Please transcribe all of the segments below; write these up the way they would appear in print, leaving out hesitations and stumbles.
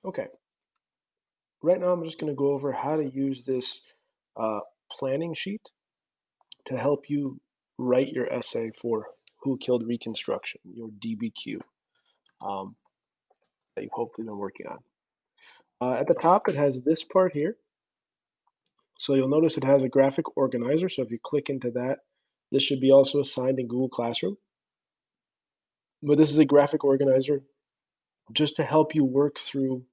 Okay, right now I'm just going to go over how to use this uh, planning sheet to help you write your essay for Who Killed Reconstruction, your DBQ, um, that you've hopefully been working on. At the top, it has this part here. So you'll notice it has a graphic organizer. So if you click into that, this should be also assigned in Google Classroom. But this is a graphic organizer just to help you work through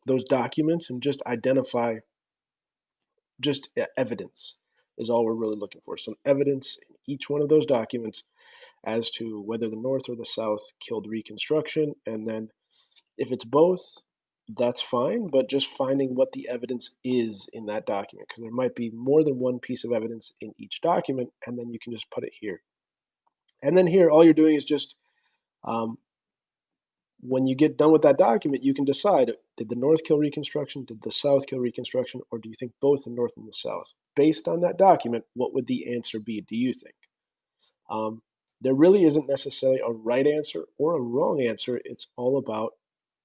those documents and just identify just evidence is all we're really looking for. Some evidence in each one of those documents as to whether the North or the South killed Reconstruction. And then if it's both, that's fine, but just finding what the evidence is in that document, because there might be more than one piece of evidence in each document, and then you can just put it here. And then here, all you're doing is just um, when you get done with that document, you can decide, did the North kill Reconstruction, did the South kill Reconstruction, or do you think both the North and the South? Based on that document, what would the answer be, do you think? There really isn't necessarily a right answer or a wrong answer. It's all about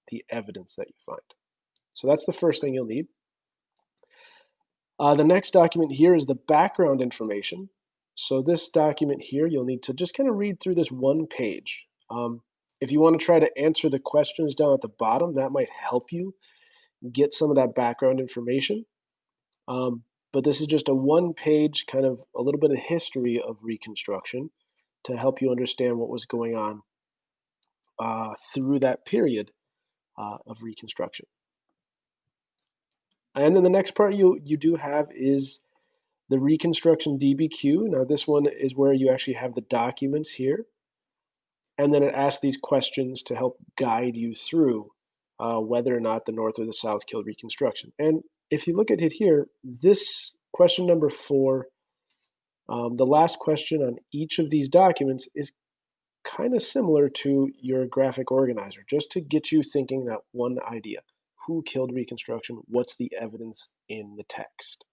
the evidence that you find. So that's the first thing you'll need. The next document here is the background information. So this document here, you'll need to just kind of read through this one page. If you want to try to answer the questions down at the bottom, that might help you get some of that background information. But this is just a one-page kind of a little bit of history of Reconstruction to help you understand what was going on through that period of Reconstruction. And then the next part you do have is the Reconstruction DBQ. Now this one is where you actually have the documents here. And then it asks these questions to help guide you through whether or not the North or the South killed Reconstruction. And if you look at it here, this question number 4, the last question on each of these documents is kind of similar to your graphic organizer, just to get you thinking that one idea. Who killed Reconstruction? What's the evidence in the text?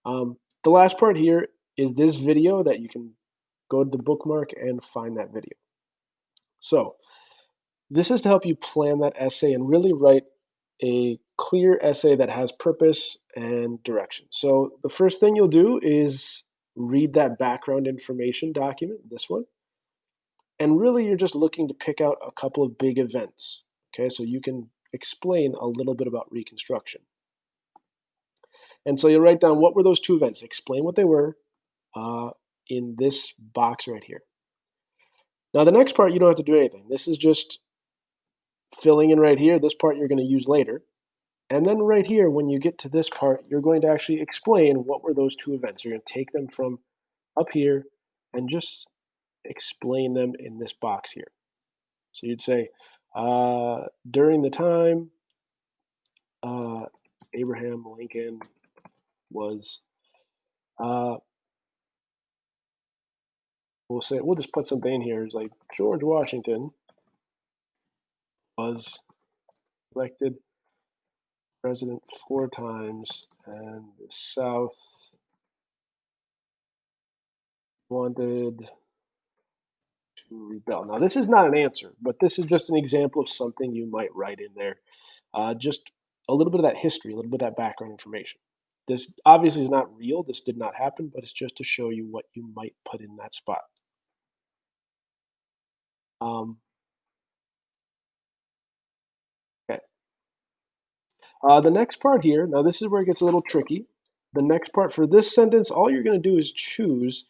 The last part here is this video that you can go to the bookmark and find that video. So this is to help you plan that essay and really write a clear essay that has purpose and direction. So the first thing you'll do is read that background information document, this one. And really you're just looking to pick out a couple of big events. Okay, so you can explain a little bit about Reconstruction. And so you'll write down what were those 2 events, explain what they were in this box right here. Now the next part, you don't have to do anything. This is just filling in right here. This part you're going to use later. And then right here, when you get to this part, you're going to actually explain what were those 2 events. You're going to take them from up here and just explain them in this box here. So you'd say, during the time Abraham Lincoln was, we'll just put something in here. It's like George Washington was elected president 4 times, and the South wanted to rebel. Now, this is not an answer, but this is just an example of something you might write in there. Just a little bit of that history, a little bit of that background information. This obviously is not real. This did not happen, but it's just to show you what you might put in that spot. Okay. The next part here, now this is where it gets a little tricky. The next part for this sentence, all you're going to do is choose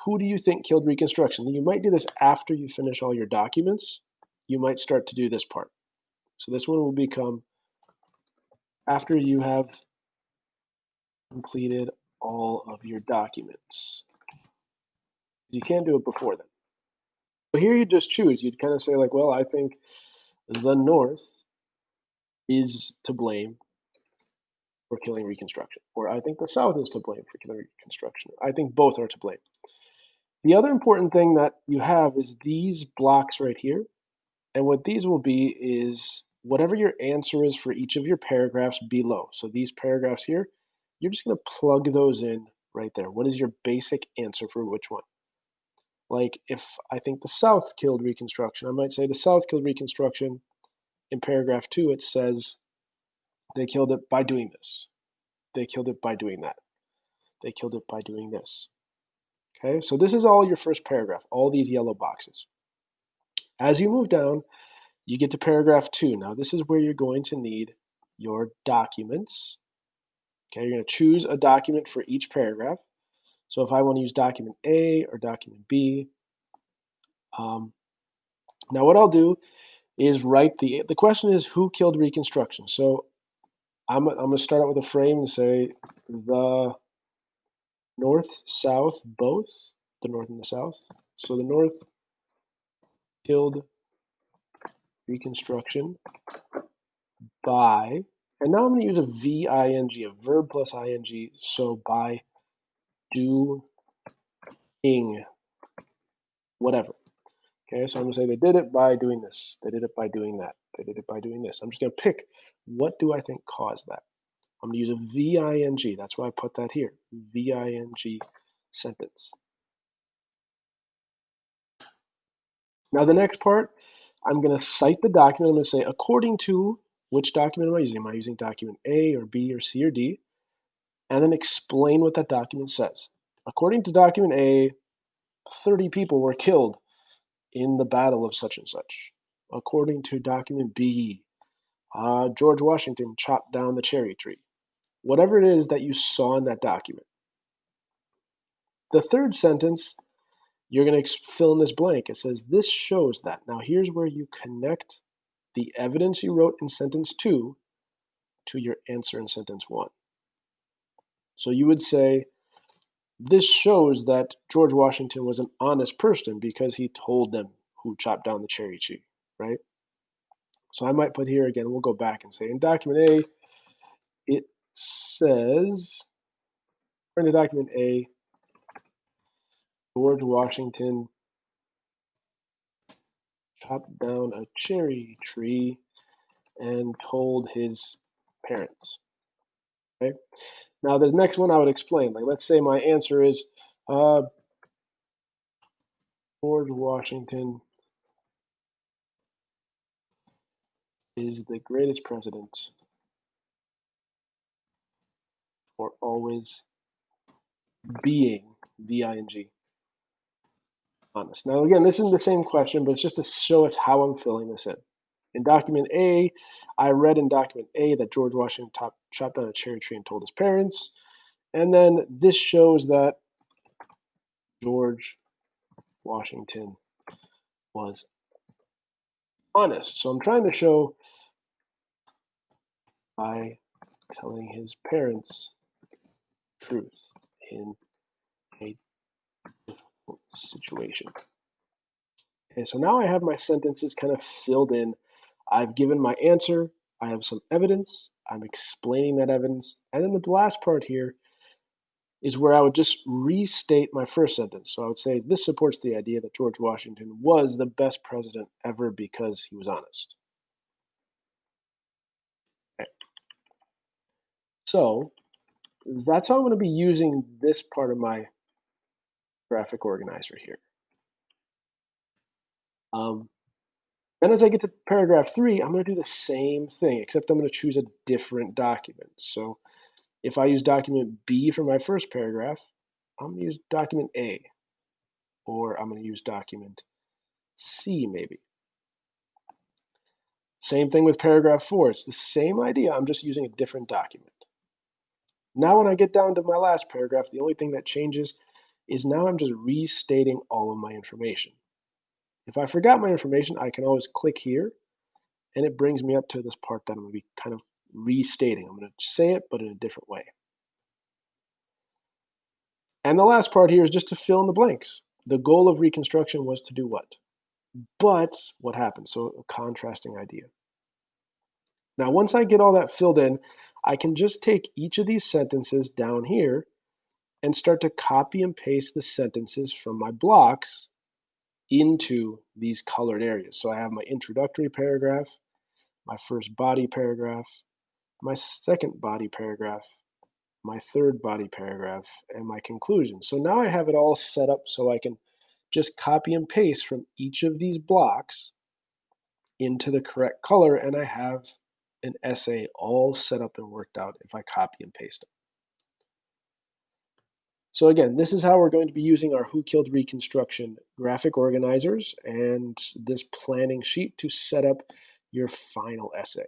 who do you think killed Reconstruction. You might do this after you finish all your documents. You might start to do this part. So this one will become after you have completed all of your documents. You can't do it before then. But here you just choose. You'd kind of say like, well, I think the North is to blame for killing Reconstruction. Or I think the South is to blame for killing Reconstruction. I think both are to blame. The other important thing that you have is these blocks right here. And what these will be is whatever your answer is for each of your paragraphs below. So these paragraphs here, you're just going to plug those in right there. What is your basic answer for which one? Like if I think the South killed Reconstruction, I might say the South killed Reconstruction in paragraph 2, it says they killed it by doing this. They killed it by doing that. They killed it by doing this. Okay, so this is all your first paragraph, all these yellow boxes. As you move down, you get to paragraph 2. Now, this is where you're going to need your documents. Okay, you're going to choose a document for each paragraph. So if I want to use document A or document B, now what I'll do is write the question is who killed Reconstruction? So I'm going to start out with a frame and say the North, South, both, the North and the South. So the North killed Reconstruction by, and now I'm going to use a V-I-N-G, a verb plus ing, so by doing whatever. Okay, so I'm going to say they did it by doing this. They did it by doing that. They did it by doing this. I'm just going to pick what do I think caused that. I'm going to use a V-I-N-G. That's why I put that here. V-I-N-G sentence. Now the next part, I'm going to cite the document. I'm going to say, according to which document am I using? Am I using document A or B or C or D? And then explain what that document says. According to document A, 30 people were killed in the battle of such and such. According to document B, George Washington chopped down the cherry tree. Whatever it is that you saw in that document. The third sentence, you're going to fill in this blank. It says, this shows that. Now here's where you connect the evidence you wrote in sentence 2 to your answer in sentence 1. So you would say, this shows that George Washington was an honest person because he told them who chopped down the cherry tree, right? So I might put here again, we'll go back and say in document A, it says, in the document A, George Washington chopped down a cherry tree and told his parents. Okay. Now the next one I would explain. Like, let's say my answer is George Washington is the greatest president for always being V-I-N-G honest. Now again, this isn't the same question, but it's just to show us how I'm filling this in. In document A, I read in document A that George Washington chopped down a cherry tree and told his parents. And then this shows that George Washington was honest. So I'm trying to show by telling his parents truth in a difficult situation. Okay, so now I have my sentences kind of filled in. I've given my answer. I have some evidence. I'm explaining that evidence. And then the last part here is where I would just restate my first sentence. So I would say, this supports the idea that George Washington was the best president ever because he was honest. Okay. So that's how I'm going to be using this part of my graphic organizer here. Then as I get to paragraph 3, I'm going to do the same thing, except I'm going to choose a different document. So if I use document B for my first paragraph, I'm going to use document A, or I'm going to use document C maybe. Same thing with paragraph 4. It's the same idea. I'm just using a different document. Now when I get down to my last paragraph, the only thing that changes is now I'm just restating all of my information. If I forgot my information, I can always click here, and it brings me up to this part that I'm going to be kind of restating. I'm going to say it, but in a different way. And the last part here is just to fill in the blanks. The goal of Reconstruction was to do what? But what happened? So a contrasting idea. Now, once I get all that filled in, I can just take each of these sentences down here and start to copy and paste the sentences from my blocks into these colored areas. So I have my introductory paragraph, my first body paragraph, my second body paragraph, my third body paragraph, and my conclusion. So now I have it all set up so I can just copy and paste from each of these blocks into the correct color, and I have an essay all set up and worked out if I copy and paste it. So again, this is how we're going to be using our Who Killed Reconstruction graphic organizers and this planning sheet to set up your final essay.